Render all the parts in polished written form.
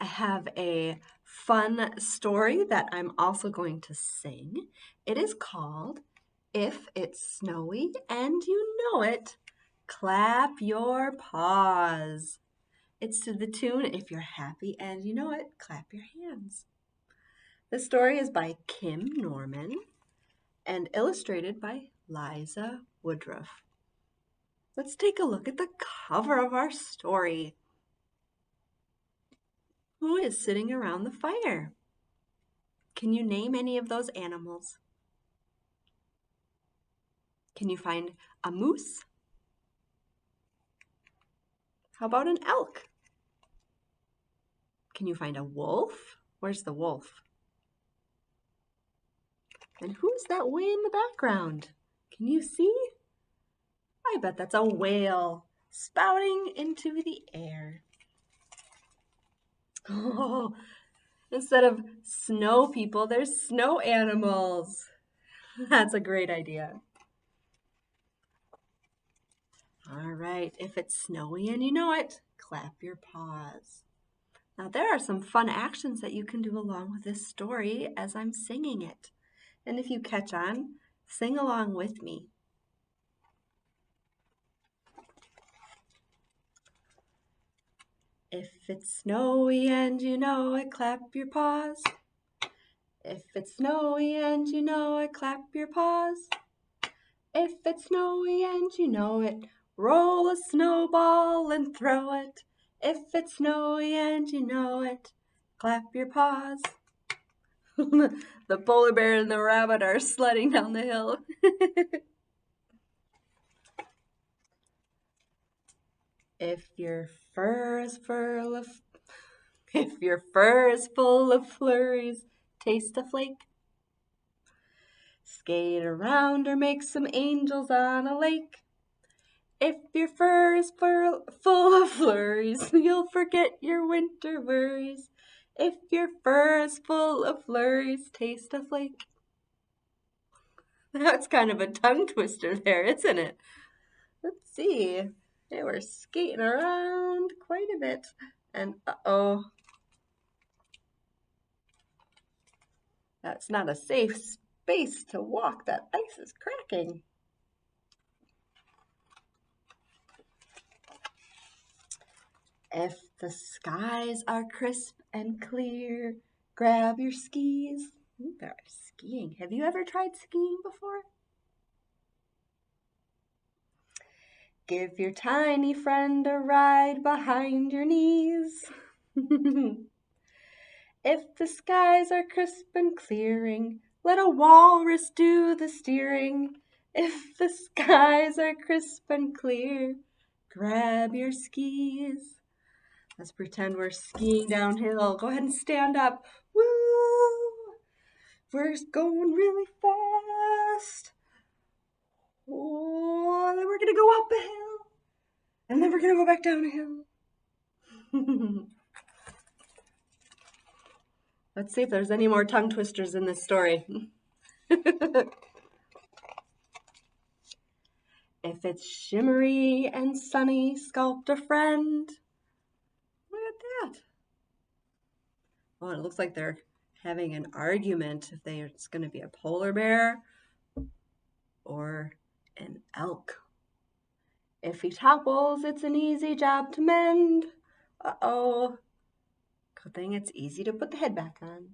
I have a fun story that I'm also going to sing. It is called If It's Snowy and You Know It, Clap Your Paws. It's to the tune If You're Happy and You Know It, Clap Your Hands. The story is by Kim Norman and illustrated by Liza Woodruff. Let's take a look at the cover of our story. Who is sitting around the fire? Can you name any of those animals? Can you find a moose? How about an elk? Can you find a wolf? Where's the wolf? And who's that way in the background? Can you see? I bet that's a whale spouting into the air. Oh, instead of snow people, there's snow animals. That's a great idea. All right, if it's snowy and you know it, clap your paws. Now, there are some fun actions that you can do along with this story as I'm singing it. And if you catch on, sing along with me. If it's snowy and you know it, clap your paws. If it's snowy and you know it, clap your paws. If it's snowy and you know it, roll a snowball and throw it. If it's snowy and you know it, clap your paws. The polar bear and the rabbit are sledding down the hill. If your fur is full of If your fur is full of flurries, taste a flake. Skate around or make some angels on a lake. If your fur is full of flurries, you'll forget your winter worries. If your fur is full of flurries, taste a flake. That's kind of a tongue twister there, isn't it? Let's see. They were skating around quite a bit. And uh-oh, that's not a safe space to walk. That ice is cracking. If the skies are crisp and clear, grab your skis. Ooh, they're skiing. Have you ever tried skiing before? Give your tiny friend a ride behind your knees. If the skies are crisp and clearing, let a walrus do the steering. If the skies are crisp and clear, grab your skis. Let's pretend we're skiing downhill. Go ahead and stand up. Woo! We're going really fast. Oh, then we're going to go up a hill. And then we're going to go back down a hill. Let's see if there's any more tongue twisters in this story. If it's shimmery and sunny, sculpt a friend. Look at that. Oh, it looks like they're having an argument if it's going to be a polar bear or an elk. If he topples, it's an easy job to mend. Uh-oh. Good thing it's easy to put the head back on.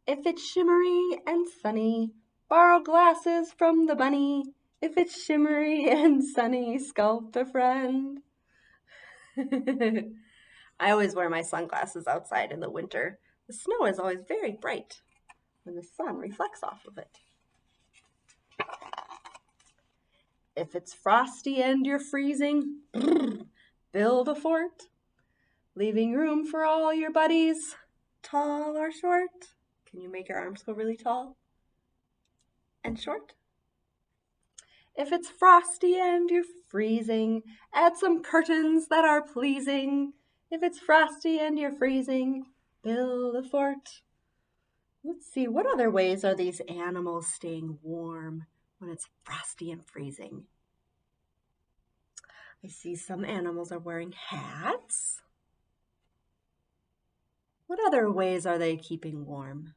If it's shimmery and sunny, borrow glasses from the bunny. If it's shimmery and sunny, sculpt a friend. I always wear my sunglasses outside in the winter. The snow is always very bright when the sun reflects off of it. If it's frosty and you're freezing, build a fort, leaving room for all your buddies, tall or short. Can you make your arms go really tall and short? If it's frosty and you're freezing, add some curtains that are pleasing. If it's frosty and you're freezing, build a fort. Let's see, what other ways are these animals staying warm when it's frosty and freezing? I see some animals are wearing hats. What other ways are they keeping warm?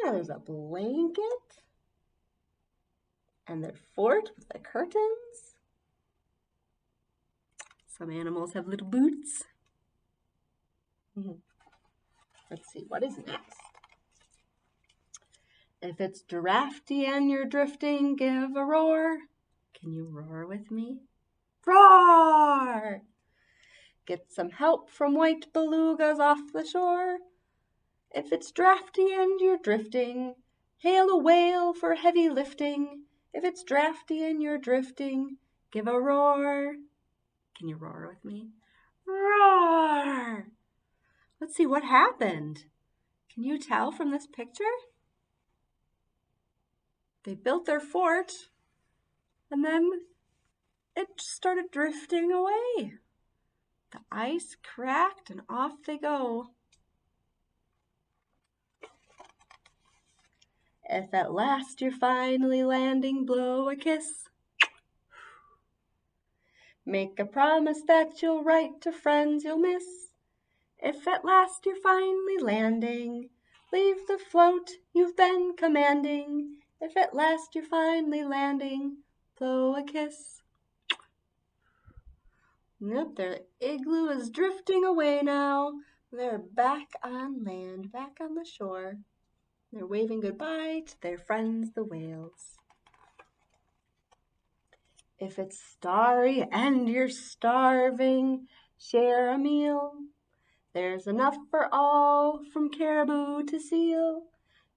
Yeah, there's a blanket and their fort with the curtains. Some animals have little boots. Let's see, what is next? If it's drafty and you're drifting, give a roar. Can you roar with me? Roar! Get some help from white belugas off the shore. If it's drafty and you're drifting, hail a whale for heavy lifting. If it's drafty and you're drifting, give a roar. Can you roar with me? Roar! Let's see what happened. Can you tell from this picture? They built their fort and then it started drifting away. The ice cracked and off they go. If at last you're finally landing, blow a kiss. Make a promise that you'll write to friends you'll miss. If at last you're finally landing, leave the float you've been commanding. If at last you're finally landing, blow a kiss. Nope, their igloo is drifting away now. They're back on land, back on the shore. They're waving goodbye to their friends, the whales. If it's starry and you're starving, share a meal. There's enough for all, from caribou to seal.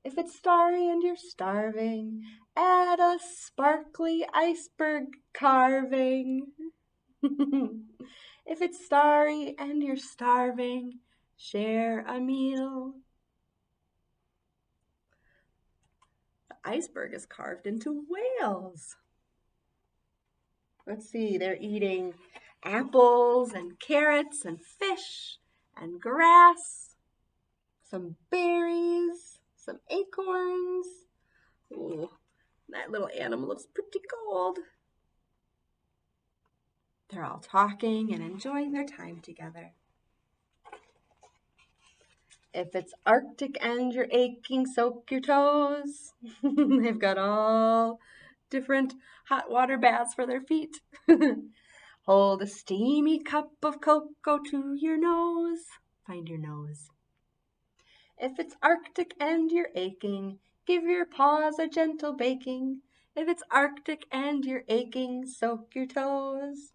If it's starry and you're starving, add a sparkly iceberg carving. If it's starry and you're starving, share a meal. The iceberg is carved into whales. Let's see, they're eating apples and carrots and fish and grass, some berries, some acorns. Ooh, that little animal looks pretty cold. They're all talking and enjoying their time together. If it's Arctic and you're aching, soak your toes. They've got all different hot water baths for their feet. Hold a steamy cup of cocoa to your nose. Find your nose. If it's Arctic and you're aching, give your paws a gentle baking. If it's Arctic and you're aching, soak your toes.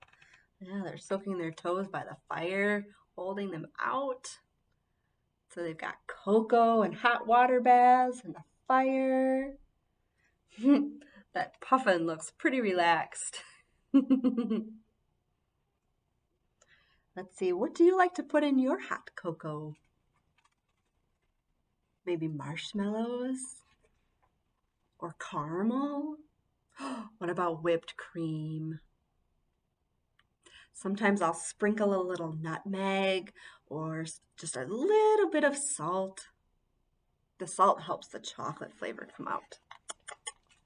Yeah, they're soaking their toes by the fire, holding them out. So they've got cocoa and hot water baths and the fire. That puffin looks pretty relaxed. Let's see, what do you like to put in your hot cocoa? Maybe marshmallows? Or caramel? What about whipped cream? Sometimes I'll sprinkle a little nutmeg or just a little bit of salt. The salt helps the chocolate flavor come out.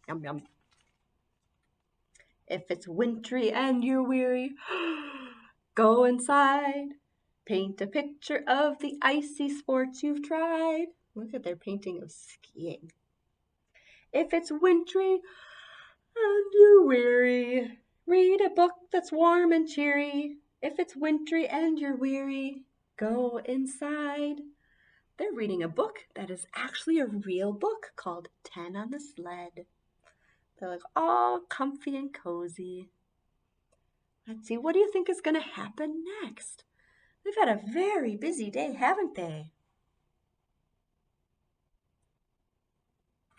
Yum, yum. If it's wintry and you're weary, go inside. Paint a picture of the icy sports you've tried. Look at their painting of skiing. If it's wintry and you're weary, read a book that's warm and cheery. If it's wintry and you're weary, go inside. They're reading a book that is actually a real book called 10 on the Sled. They look all comfy and cozy. Let's see, what do you think is going to happen next? They've had a very busy day, haven't they?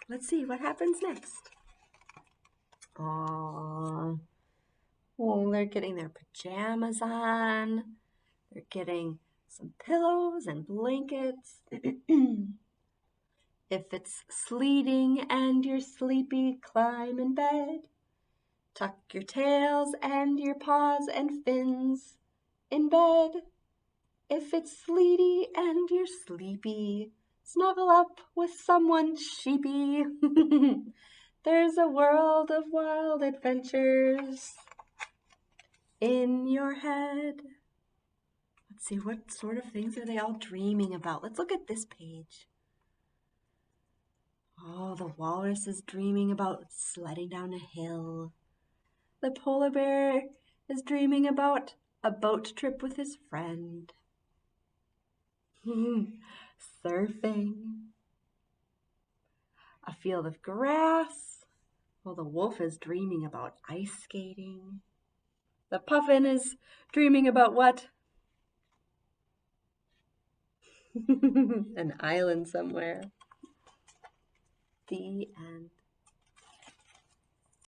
Let's see what happens next. Aww. Oh, they're getting their pajamas on. They're getting some pillows and blankets. If it's sleeting and you're sleepy, climb in bed. Tuck your tails and your paws and fins in bed. If it's sleety and you're sleepy, snuggle up with someone sheepy. There's a world of wild adventures in your head. Let's see, what sort of things are they all dreaming about? Let's look at this page. Oh, the walrus is dreaming about sledding down a hill. The polar bear is dreaming about a boat trip with his friend. Surfing. A field of grass. Well, the wolf is dreaming about ice skating. The puffin is dreaming about what? An island somewhere. The end.